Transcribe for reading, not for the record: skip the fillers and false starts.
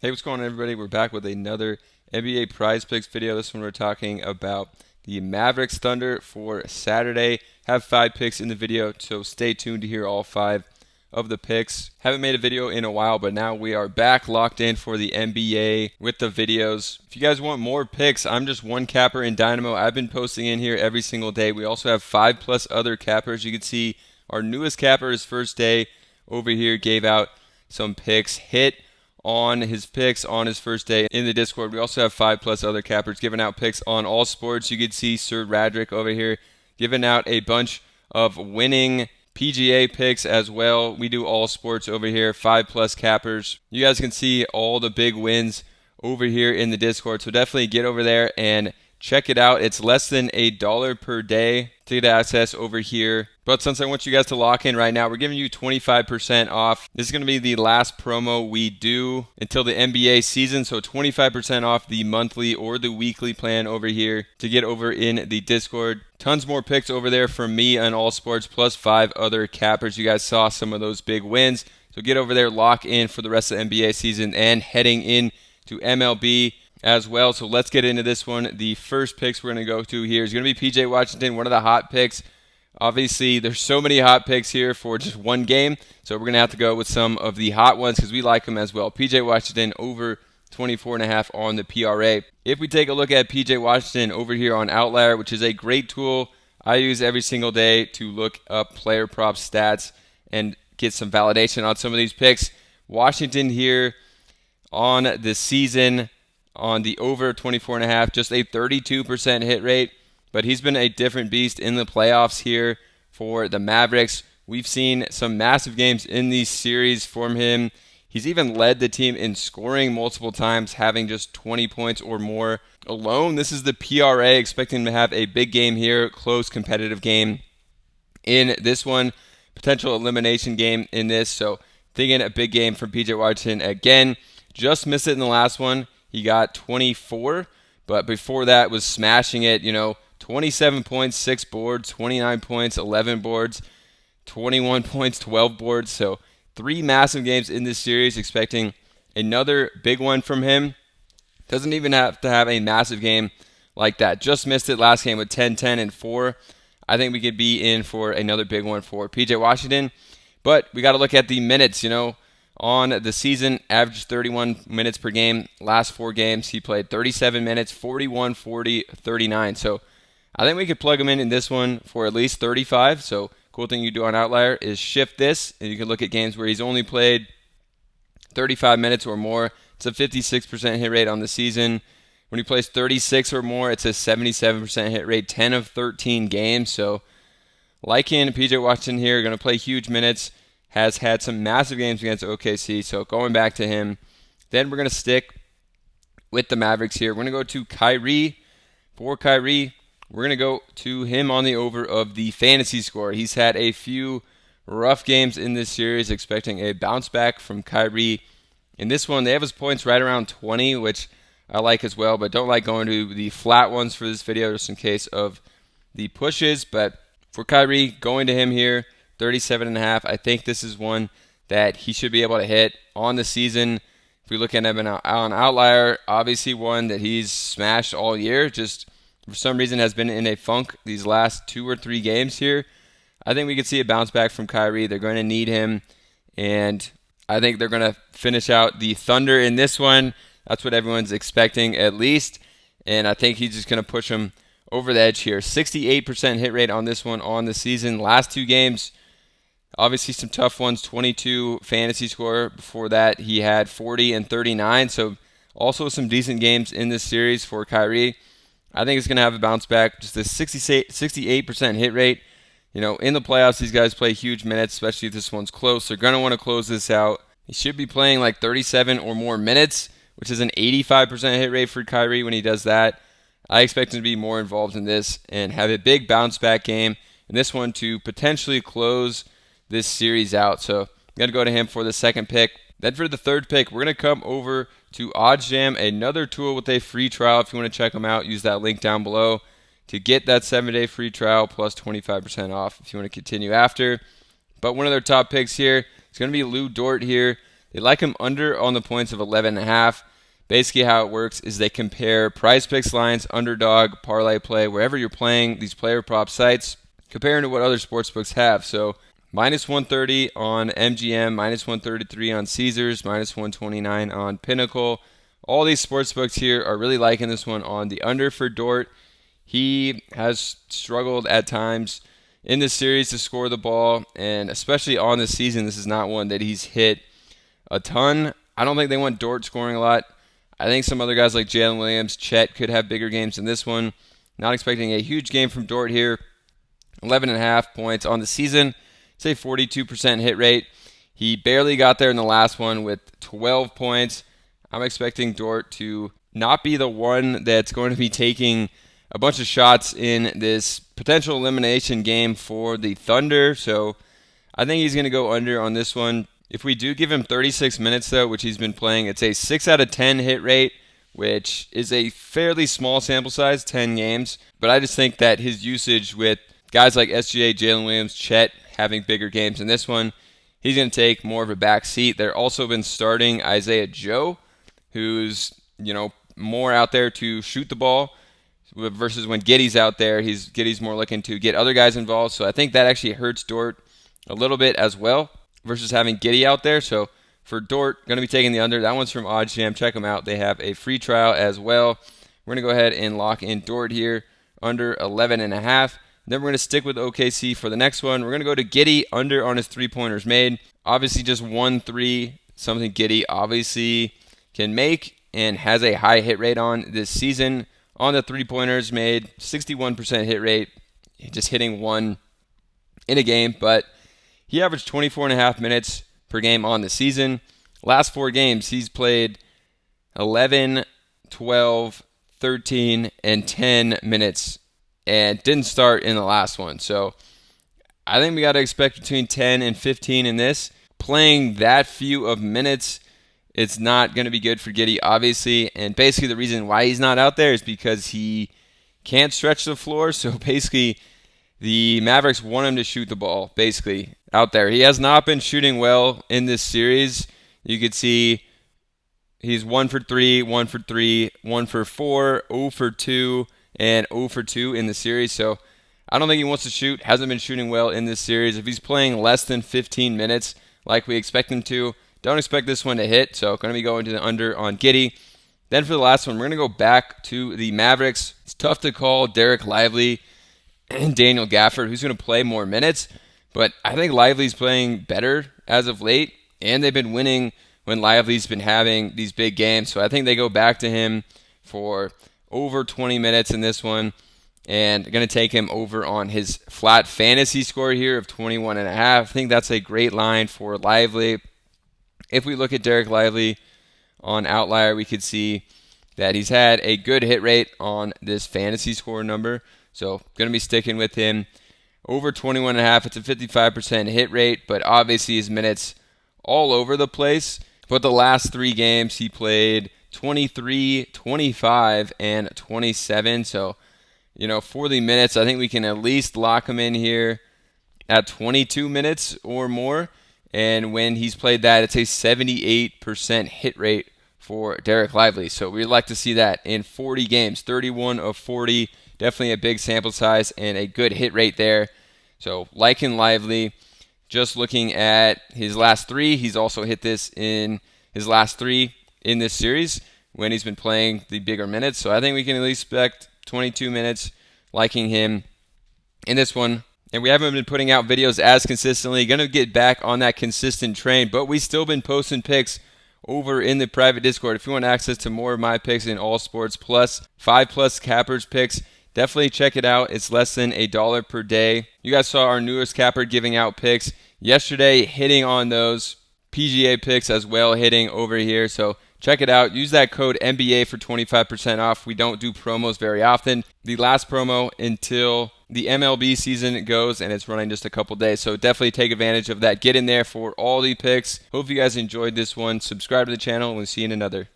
Hey, what's going on, everybody? We're back with another NBA Prize Picks video. This one we're talking about the Mavericks Thunder for Saturday. Have 5 picks in the video, so stay tuned to hear all 5 of the picks. Haven't made a video in a while, but now we are back locked in for the NBA with the videos. If you guys want more picks, I'm just one capper in Dynamo. I've been posting in here every single day. We also have 5+ other cappers. You can see our newest capper, his first day over here, gave out some picks. Hit on his picks on his first day in the Discord. We also have 5+ other cappers giving out picks on all sports. You can see Sir Radrick over here giving out a bunch of winning PGA picks as well. We do all sports over here, 5+ cappers. You guys can see all the big wins over here in the Discord, so definitely get over there and check it out. It's less than $1 per day to get access over here. But since I want you guys to lock in right now, we're giving you 25% off. This is going to be the last promo we do until the NBA season. So 25% off the monthly or the weekly plan over here to get over in the Discord. Tons more picks over there from me on all sports, plus 5 other cappers. You guys saw some of those big wins. So get over there, lock in for the rest of the NBA season and heading in to MLB as well. So let's get into this one. The first picks we're going to go to here is going to be PJ Washington, one of the hot picks. Obviously, there's so many hot picks here for just one game, so we're going to have to go with some of the hot ones because we like them as well. PJ Washington over 24.5 on the PRA. If we take a look at PJ Washington over here on Outlier, which is a great tool I use every single day to look up player prop stats and get some validation on some of these picks. Washington here on the season on the over 24.5, just a 32% hit rate. But he's been a different beast in the playoffs here for the Mavericks. We've seen some massive games in these series from him. He's even led the team in scoring multiple times, having just 20 points or more alone. This is the PRA, expecting him to have a big game here, close competitive game in this one, potential elimination game in this. So thinking a big game from PJ Washington again. Just missed it in the last one. He got 24, but before that was smashing it, 27 points, 6 boards, 29 points, 11 boards, 21 points, 12 boards. So 3 massive games in this series, expecting another big one from him. Doesn't even have to have a massive game like that. Just missed it last game with 10, 10, and 4. I think we could be in for another big one for PJ Washington. But we got to look at the minutes, On the season, averaged 31 minutes per game. Last 4 games, he played 37 minutes, 41, 40, 39. So I think we could plug him in this one for at least 35. So cool thing you do on Outlier is shift this, and you can look at games where he's only played 35 minutes or more. It's a 56% hit rate on the season. When he plays 36 or more, it's a 77% hit rate, 10 of 13 games. So liking PJ Washington here, going to play huge minutes. Has had some massive games against OKC, so going back to him. Then we're going to stick with the Mavericks here. We're going to go to Kyrie. For Kyrie, we're going to go to him on the over of the fantasy score. He's had a few rough games in this series, expecting a bounce back from Kyrie. In this one, they have his points right around 20, which I like as well, but don't like going to the flat ones for this video just in case of the pushes. But for Kyrie, going to him here, 37.5. I think this is one that he should be able to hit on the season. If we look at him on Outlier, obviously one that he's smashed all year. Just for some reason has been in a funk these last 2 or 3 games here. I think we could see a bounce back from Kyrie. They're going to need him, and I think they're going to finish out the Thunder in this one. That's what everyone's expecting at least, and I think he's just going to push them over the edge here. 68% hit rate on this one on the season. Last 2 games, obviously some tough ones, 22 fantasy score. Before that, he had 40 and 39. So also some decent games in this series for Kyrie. I think it's going to have a bounce back. Just a 68% hit rate. In the playoffs, these guys play huge minutes, especially if this one's close. They're going to want to close this out. He should be playing like 37 or more minutes, which is an 85% hit rate for Kyrie when he does that. I expect him to be more involved in this and have a big bounce back game in this one to potentially close this series out. So I'm going to go to him for the second pick. Then for the third pick, we're going to come over to OddsJam, another tool with a free trial. If you want to check them out, use that link down below to get that 7-day free trial plus 25% off if you want to continue after. But one of their top picks here is going to be Dort here. They like him under on the points of 11.5. Basically, how it works is they compare Prizepicks lines, underdog, parlay play, wherever you're playing these player prop sites, comparing to what other sportsbooks have. So minus 130 on MGM, minus 133 on Caesars, minus 129 on Pinnacle. All these sportsbooks here are really liking this one on the under for Dort. He has struggled at times in this series to score the ball, and especially on this season, this is not one that he's hit a ton. I don't think they want Dort scoring a lot. I think some other guys like Jalen Williams, Chet could have bigger games than this one. Not expecting a huge game from Dort here. 11.5 points on the season. Say 42% hit rate. He barely got there in the last one with 12 points. I'm expecting Dort to not be the one that's going to be taking a bunch of shots in this potential elimination game for the Thunder. So I think he's going to go under on this one. If we do give him 36 minutes, though, which he's been playing, it's a 6 out of 10 hit rate, which is a fairly small sample size, 10 games. But I just think that his usage with guys like SGA, Jalen Williams, Chet having bigger games in this one, he's going to take more of a back seat. They're also been starting Isaiah Joe, who's, more out there to shoot the ball, versus when Giddy's out there, Giddy's more looking to get other guys involved. So I think that actually hurts Dort a little bit as well, versus having Giddy out there. So for Dort, going to be taking the under. That one's from OddsJam. Check them out. They have a free trial as well. We're going to go ahead and lock in Dort here under 11.5. Then we're going to stick with OKC for the next one. We're going to go to Giddy under on his three-pointers made. Obviously just 1-3, something Giddy obviously can make and has a high hit rate on this season. On the three-pointers made, 61% hit rate, just hitting one in a game, but he averaged 24.5 minutes per game on the season. Last 4 games, he's played 11, 12, 13, and 10 minutes and didn't start in the last one. So I think we got to expect between 10 and 15 in this. Playing that few of minutes, it's not going to be good for Giddy, obviously. And basically the reason why he's not out there is because he can't stretch the floor. So basically the Mavericks want him to shoot the ball, basically, out there. He has not been shooting well in this series. You could see he's 1 for 3, 1 for 3, 1 for 4, 0 for 2, and 0 for 2 in the series. So I don't think he wants to shoot. Hasn't been shooting well in this series. If he's playing less than 15 minutes like we expect him to, don't expect this one to hit. So going to be going to the under on Giddy. Then for the last one, we're going to go back to the Mavericks. It's tough to call Derek Lively and Daniel Gafford, who's going to play more minutes. But I think Lively's playing better as of late, and they've been winning when Lively's been having these big games. So I think they go back to him for over 20 minutes in this one, and going to take him over on his flat fantasy score here of 21.5. I think that's a great line for Lively. If we look at Derek Lively on Outlier, we could see that he's had a good hit rate on this fantasy score number. So going to be sticking with him. Over 21.5, it's a 55% hit rate, but obviously his minutes all over the place. But the last 3 games he played 23, 25, and 27. So, for the minutes, I think we can at least lock him in here at 22 minutes or more. And when he's played that, it's a 78% hit rate for Derek Lively. So we'd like to see that in 40 games, 31 of 40. Definitely a big sample size and a good hit rate there. So liking Lively, just looking at his last 3, he's also hit this in his last 3 in this series when he's been playing the bigger minutes. So I think we can at least expect 22 minutes, liking him in this one. And we haven't been putting out videos as consistently. Going to get back on that consistent train, but we've still been posting picks over in the private Discord. If you want access to more of my picks in all sports plus 5+ cappers picks, definitely check it out. It's less than $1 per day. You guys saw our newest capper giving out picks yesterday, hitting on those PGA picks as well, hitting over here. So check it out. Use that code NBA for 25% off. We don't do promos very often. The last promo until the MLB season goes, and it's running just a couple days. So definitely take advantage of that. Get in there for all the picks. Hope you guys enjoyed this one. Subscribe to the channel, and we'll see you in another.